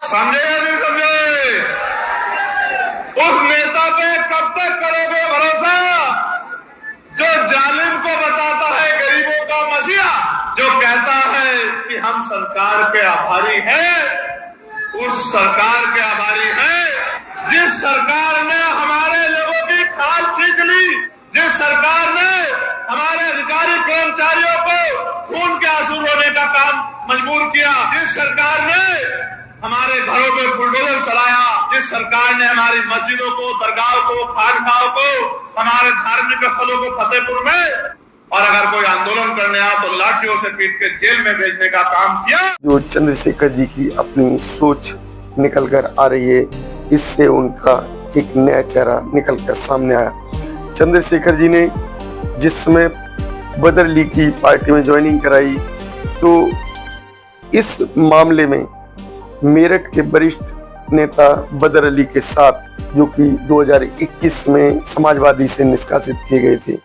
समझे या नहीं समझे? उस नेता पे कब तक करोगे भरोसा जो जालिम को बताता है गरीबों का मसीहा, जो कहता है कि हम सरकार के आभारी हैं, उस सरकार के आभारी हैं जिस सरकार ने हमारे लोगों की खाल खींच ली, जिस सरकार ने हमारे अधिकारी कर्मचारियों को खून के आंसू रोने का काम मजबूर किया, जिस सरकार ने हमारे घरों पे बुलडोजर चलाया, जिस सरकार ने हमारी मस्जिदों को, दरगाहों को, खानकाहों को, हमारे धार्मिक स्थलों को फतेहपुर में, और अगर कोई आंदोलन करने आया तो लाठियों से पीट के जेल में भेजने का काम किया। जो चंद्रशेखर जी की अपनी सोच निकल कर आ रही है, इससे उनका एक नया चेहरा निकल कर सामने आया। चंद्रशेखर जी ने जिस समय बदर अली की पार्टी में ज्वाइनिंग कराई, तो इस मामले में मेरठ के वरिष्ठ नेता बदर अली के साथ, जो कि 2021 में समाजवादी से निष्कासित किए गए थे।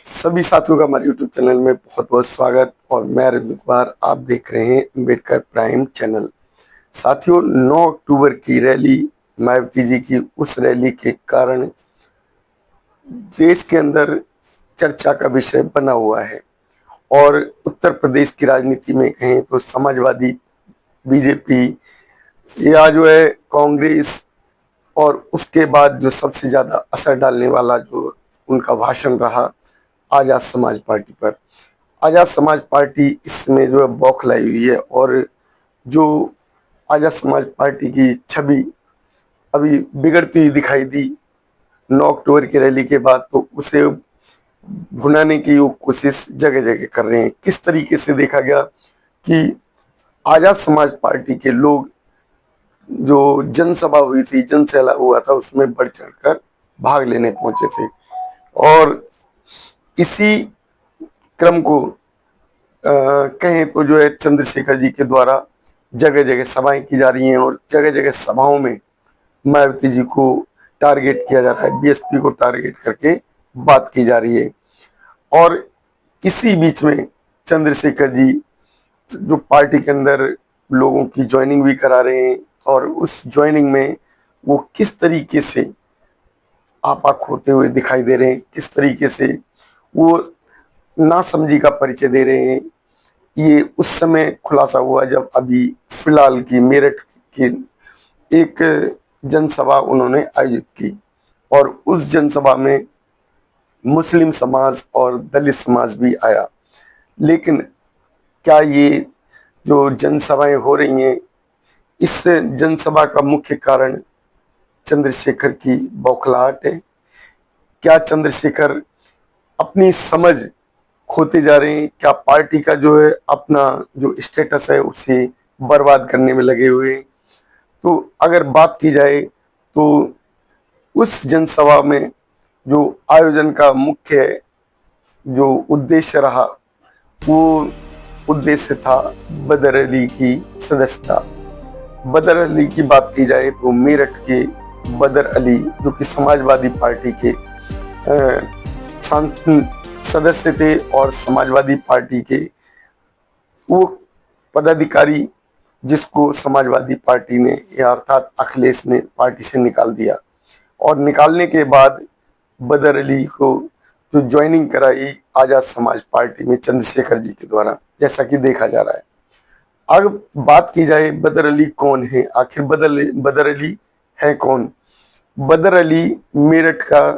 सभी साथियों का हमारे YouTube चैनल में बहुत बहुत स्वागत, और मैं रवि कुमार, आप देख रहे हैं अम्बेडकर प्राइम चैनल। साथियों, 9 अक्टूबर की रैली, मायावती जी की उस रैली के कारण देश के अंदर चर्चा का विषय बना हुआ है, और उत्तर प्रदेश की राजनीति में कहें तो समाजवादी, बीजेपी या जो है कांग्रेस, और उसके बाद जो सबसे ज्यादा असर डालने वाला जो उनका भाषण रहा आजाद समाज पार्टी पर। आजाद समाज पार्टी इसमें जो है बौखलाई हुई है, और जो आजाद समाज पार्टी की छवि अभी बिगड़ती हुई दिखाई दी 9 अक्टूबर की रैली के बाद, तो उसे भुनाने की वो कोशिश जगह जगह कर रहे हैं। किस तरीके से देखा गया कि आजाद समाज पार्टी के लोग, जो जनसभा हुई थी, जनसैलाब हुआ था, उसमें बढ़ चढ़कर भाग लेने पहुंचे थे, और इसी क्रम को कहें तो जो है चंद्रशेखर जी के द्वारा जगह जगह सभाएं की जा रही हैं, और जगह जगह सभाओं में मायावती जी को टारगेट किया जा रहा है, बीएसपी को टारगेट करके बात की जा रही है। और इसी बीच में चंद्रशेखर जी जो पार्टी के अंदर लोगों की ज्वाइनिंग भी करा रहे हैं, और उस ज्वाइनिंग में वो किस तरीके से आपा खोते हुए दिखाई दे रहे हैं, किस तरीके से वो नासमझी का परिचय दे रहे हैं, ये उस समय खुलासा हुआ जब अभी फिलहाल की मेरठ की एक जनसभा उन्होंने आयोजित की, और उस जनसभा में मुस्लिम समाज और दलित समाज भी आया। लेकिन क्या ये जो जनसभाएं हो रही हैं, इस जनसभा का मुख्य कारण चंद्रशेखर की बौखलाहट है? क्या चंद्रशेखर अपनी समझ खोते जा रहे हैं? क्या पार्टी का जो है अपना जो स्टेटस है उसे बर्बाद करने में लगे हुए हैं? तो अगर बात की जाए तो उस जनसभा में जो आयोजन का मुख्य जो उद्देश्य रहा, वो उद्देश्य था बदर अली की सदस्यता। बदर अली की बात की जाए तो मेरठ के बदर अली, जो कि समाजवादी पार्टी के सदस्य थे, और समाजवादी पार्टी के वो पदाधिकारी जिसको समाजवादी पार्टी ने, या अर्थात अखिलेश ने, पार्टी से निकाल दिया, और निकालने के बाद बदर अली को जो ज्वाइनिंग कराई आजाद समाज पार्टी में चंद्रशेखर जी के द्वारा, जैसा कि देखा जा रहा है। अब बात की जाए बदर अली कौन है, आखिर बदर अली है कौन? बदर अली मेरठ का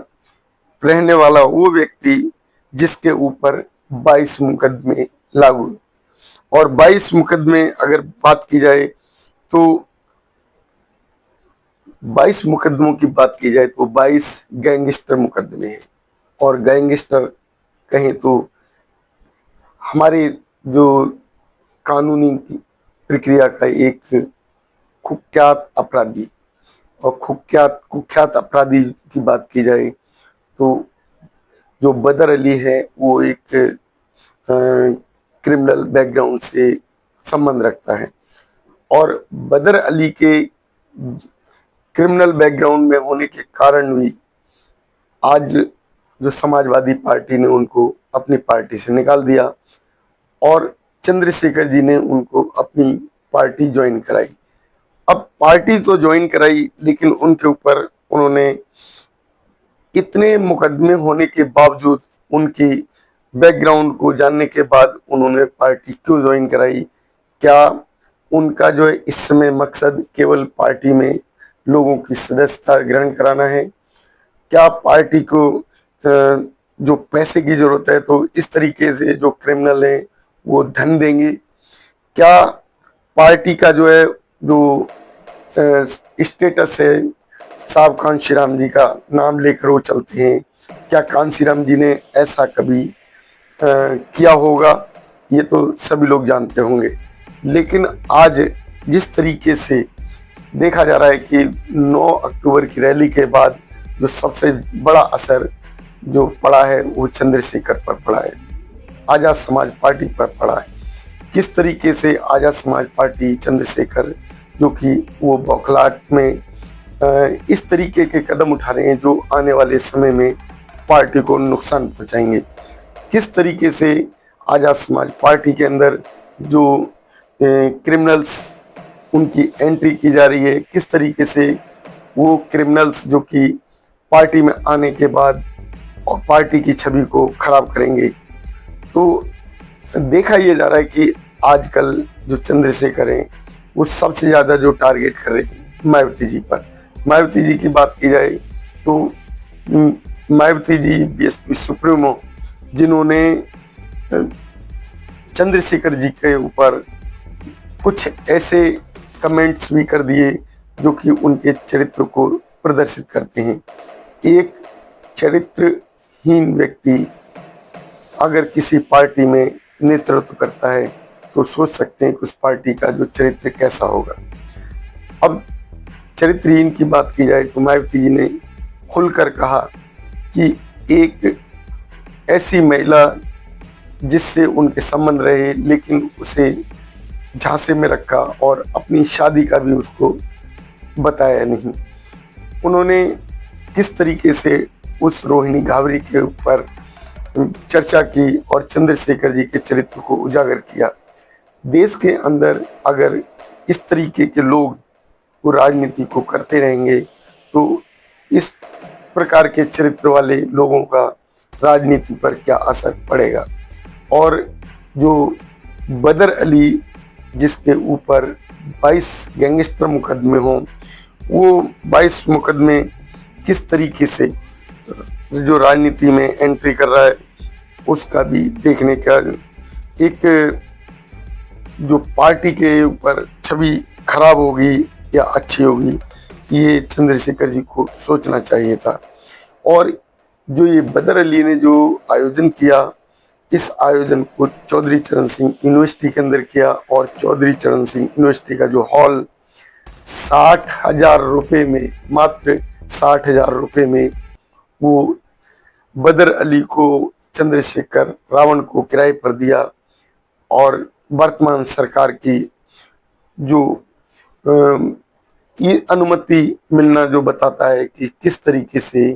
रहने वाला वो व्यक्ति जिसके ऊपर 22 मुकदमे लागू, और 22 मुकदमे अगर बात की जाए तो 22 मुकदमों की बात की जाए तो 22 गैंगस्टर मुकदमे हैं, और गैंगस्टर कहें तो हमारे जो कानूनी प्रक्रिया का एक कुख्यात अपराधी, और कुख्यात अपराधी की बात की जाए तो जो बदर अली है वो एक क्रिमिनल बैकग्राउंड से संबंध रखता है, और बदर अली के क्रिमिनल बैकग्राउंड में होने के कारण भी आज जो समाजवादी पार्टी ने उनको अपनी पार्टी से निकाल दिया, और चंद्रशेखर जी ने उनको अपनी पार्टी ज्वाइन कराई। अब पार्टी तो ज्वाइन कराई, लेकिन उनके ऊपर उन्होंने इतने मुकदमे होने के बावजूद, उनकी बैकग्राउंड को जानने के बाद उन्होंने पार्टी क्यों ज्वाइन कराई? क्या उनका जो है इस समय मकसद केवल पार्टी में लोगों की सदस्यता ग्रहण कराना है? क्या पार्टी को जो पैसे की जरूरत है तो इस तरीके से जो क्रिमिनल हैं वो धन देंगे? क्या पार्टी का जो है जो स्टेटस है, साहब कांशीराम जी का नाम लेकर वो चलते हैं, क्या कांशीराम जी ने ऐसा कभी किया होगा? ये तो सभी लोग जानते होंगे। लेकिन आज जिस तरीके से देखा जा रहा है कि 9 अक्टूबर की रैली के बाद जो सबसे बड़ा असर जो पड़ा है वो चंद्रशेखर पर पड़ा है, आजाद समाज पार्टी पर पड़ा है। किस तरीके से आजाद समाज पार्टी, चंद्रशेखर जो कि वो बौखलाहट में इस तरीके के कदम उठा रहे हैं जो आने वाले समय में पार्टी को नुकसान पहुंचाएंगे। किस तरीके से आजाद समाज पार्टी के अंदर जो क्रिमिनल्स उनकी एंट्री की जा रही है, किस तरीके से वो क्रिमिनल्स जो कि पार्टी में आने के बाद और पार्टी की छवि को खराब करेंगे। तो देखा ये जा रहा है कि आजकल जो चंद्रशेखर हैं वो सबसे ज़्यादा जो टारगेट कर रहे हैं मायावती जी पर। मायावती जी की बात की जाए तो मायावती जी बीएसपी सुप्रीमो, जिन्होंने चंद्रशेखर जी के ऊपर कुछ ऐसे कमेंट्स भी कर दिए जो कि उनके चरित्र को प्रदर्शित करते हैं। एक चरित्रहीन व्यक्ति अगर किसी पार्टी में नेतृत्व करता है तो सोच सकते हैं कि उस पार्टी का जो चरित्र कैसा होगा। अब चरित्रहीन की बात की जाए तो मायावती जी ने खुलकर कहा कि एक ऐसी महिला जिससे उनके संबंध रहे लेकिन उसे झांसे में रखा और अपनी शादी का भी उसको बताया नहीं। उन्होंने किस तरीके से उस रोहिणी घावरी के ऊपर चर्चा की और चंद्रशेखर जी के चरित्र को उजागर किया। देश के अंदर अगर इस तरीके के लोग वो राजनीति को करते रहेंगे तो इस प्रकार के चरित्र वाले लोगों का राजनीति पर क्या असर पड़ेगा। और जो बदर अली जिसके ऊपर 22 गैंगस्टर मुकदमे हों, वो 22 मुकदमे किस तरीके से जो राजनीति में एंट्री कर रहा है उसका भी देखने का एक जो पार्टी के ऊपर छवि खराब होगी या अच्छी होगी ये चंद्रशेखर जी को सोचना चाहिए था। और जो ये बदर अली ने जो आयोजन किया, इस आयोजन को चौधरी चरण सिंह यूनिवर्सिटी के अंदर किया और चौधरी चरण सिंह यूनिवर्सिटी का जो हॉल 60,000 रुपये में, मात्र 60,000 रुपये में वो बदर अली को चंद्रशेखर रावण को किराए पर दिया। और वर्तमान सरकार की जो ये अनुमति मिलना जो बताता है कि किस तरीके से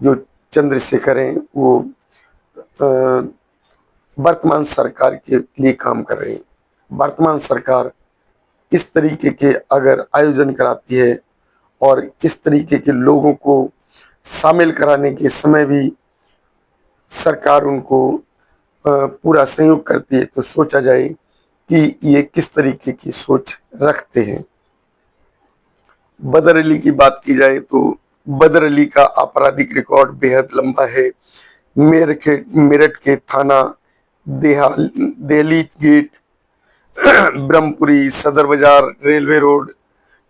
जो चंद्रशेखर हैं वो वर्तमान सरकार के लिए काम कर रहे हैं। वर्तमान सरकार इस तरीके के अगर आयोजन कराती है और इस तरीके के लोगों को शामिल कराने के समय भी सरकार उनको पूरा सहयोग करती है तो सोचा जाए कि ये किस तरीके की सोच रखते हैं। बदर अली की बात की जाए तो बदर अली का आपराधिक रिकॉर्ड बेहद लंबा है। मेरठ के थाना Delhi gate, Brahmapuri, Sadar Bazaar, railway road,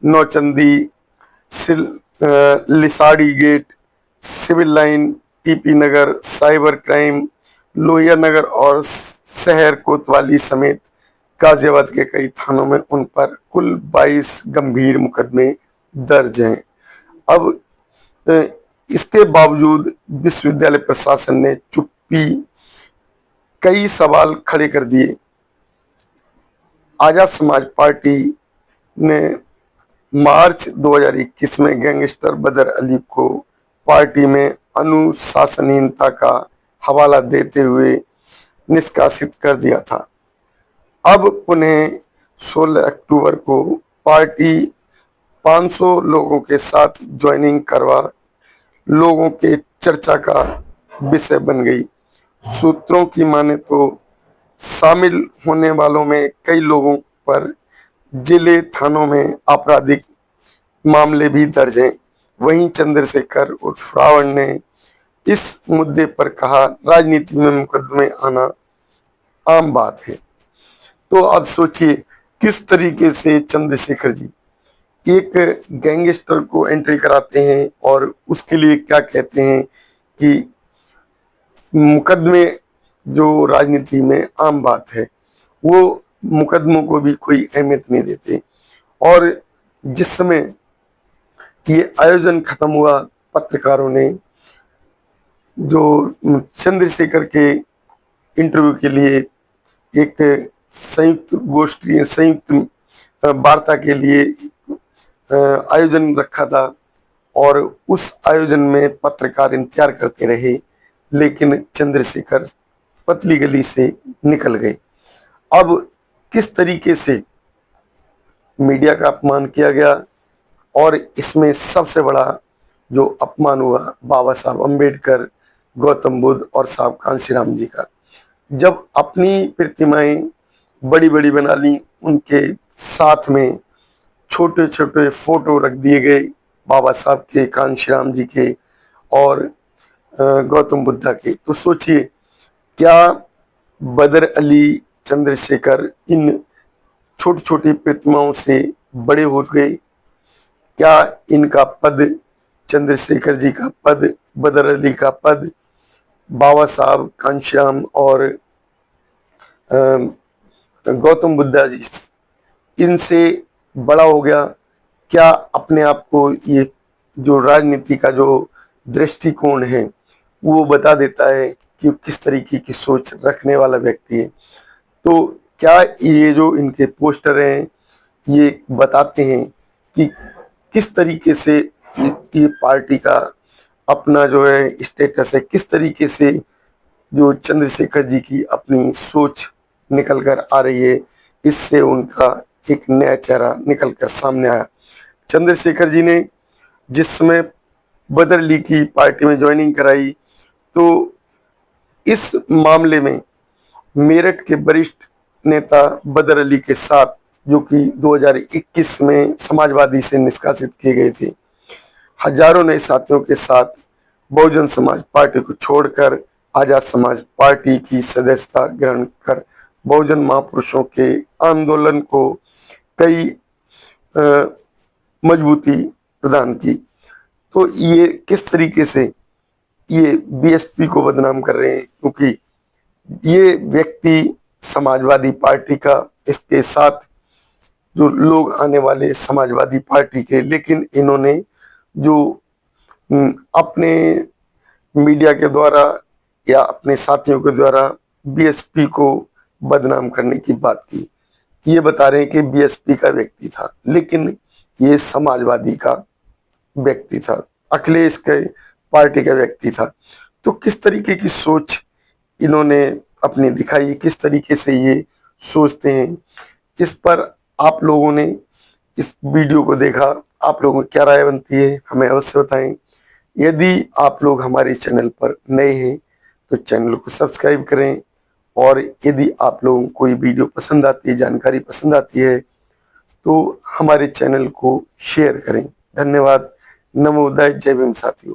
Nauchandi, Lisadi gate, civil line, TP Nagar, cyber crime, Lohia Nagar और शहर कोतवाली समेत गाजियाबाद के कई थानों में उन पर कुल 22 गंभीर मुकदमे दर्ज हैं। अब इसके बावजूद विश्वविद्यालय प्रशासन ने चुप्पी कई सवाल खड़े कर दिए। आजाद समाज पार्टी ने मार्च 2021 में गैंगस्टर बदर अली को पार्टी में अनुशासनहीनता का हवाला देते हुए निष्कासित कर दिया था। अब पुनः 16 अक्टूबर को पार्टी 500 लोगों के साथ ज्वाइनिंग करवा लोगों के चर्चा का विषय बन गई। सूत्रों की माने तो शामिल होने वालों में कई लोगों पर जिले थानों में आपराधिक मामले भी दर्ज हैं। वहीं चंद्रशेखर उर्फ रावण ने इस मुद्दे पर कहा, राजनीति में मुकदमे आना आम बात है। तो अब सोचिए किस तरीके से चंद्रशेखर जी एक गैंगस्टर को एंट्री कराते हैं और उसके लिए क्या कहते हैं कि मुकदमे जो राजनीति में आम बात है, वो मुकदमों को भी कोई अहमियत नहीं देते। और जिस समय ये आयोजन खत्म हुआ, पत्रकारों ने जो चंद्रशेखर के इंटरव्यू के लिए एक संयुक्त गोष्ठी, संयुक्त वार्ता के लिए आयोजन रखा था और उस आयोजन में पत्रकार इंतजार करते रहे, लेकिन चंद्रशेखर पतली गली से निकल गए। अब किस तरीके से मीडिया का अपमान किया गया, और इसमें सबसे बड़ा जो अपमान हुआ बाबा साहब अम्बेडकर, गौतम बुद्ध और साहब कांशीराम जी का। जब अपनी प्रतिमाएं बड़ी बड़ी बना ली, उनके साथ में छोटे छोटे फोटो रख दिए गए बाबा साहब के, कांशीराम जी के और गौतम बुद्धा के। तो सोचिए क्या बदर अली, चंद्रशेखर इन छोटी छोटी प्रतिमाओं से बड़े हो गए? क्या इनका पद, चंद्रशेखर जी का पद, बदर अली का पद, बाबा साहब, कांशीराम और गौतम बुद्धा जी इनसे बड़ा हो गया? क्या अपने आप को ये जो राजनीति का जो दृष्टिकोण है वो बता देता है कि किस तरीके की सोच रखने वाला व्यक्ति है? तो क्या ये जो इनके पोस्टर हैं ये बताते हैं कि किस तरीके से ये पार्टी का अपना जो है स्टेटस है, किस तरीके से जो चंद्रशेखर जी की अपनी सोच निकल कर आ रही है, इससे उनका एक नया चेहरा निकल कर सामने आया। चंद्रशेखर जी ने जिस समय बदर अली की पार्टी में ज्वाइनिंग कराई, तो इस मामले में मेरठ के वरिष्ठ नेता बदर अली के साथ, जो कि 2021 में समाजवादी से निष्कासित किए गए थे, हजारों नए साथियों के साथ बहुजन समाज पार्टी को छोड़कर आजाद समाज पार्टी की सदस्यता ग्रहण कर बहुजन महापुरुषों के आंदोलन को कई मजबूती प्रदान की। तो ये किस तरीके से ये बीएसपी को बदनाम कर रहे हैं, क्योंकि ये व्यक्ति समाजवादी पार्टी का, इसके साथ जो लोग आने वाले समाजवादी पार्टी के, लेकिन इन्होंने जो अपने मीडिया के द्वारा या अपने साथियों के द्वारा बीएसपी को बदनाम करने की बात की। ये बता रहे हैं कि बीएसपी का व्यक्ति था, लेकिन ये समाजवादी का व्यक्ति था, अखिलेश के पार्टी का व्यक्ति था। तो किस तरीके की सोच इन्होंने अपनी दिखाई, किस तरीके से ये सोचते हैं, इस पर आप लोगों ने इस वीडियो को देखा, आप लोगों की क्या राय बनती है हमें अवश्य बताएं। यदि आप लोग हमारे चैनल पर नए हैं तो चैनल को सब्सक्राइब करें, और यदि आप लोगों को कोई वीडियो पसंद आती है, जानकारी पसंद आती है, तो हमारे चैनल को शेयर करें। धन्यवाद। नमो बुद्धाय। जय भीम साथियों।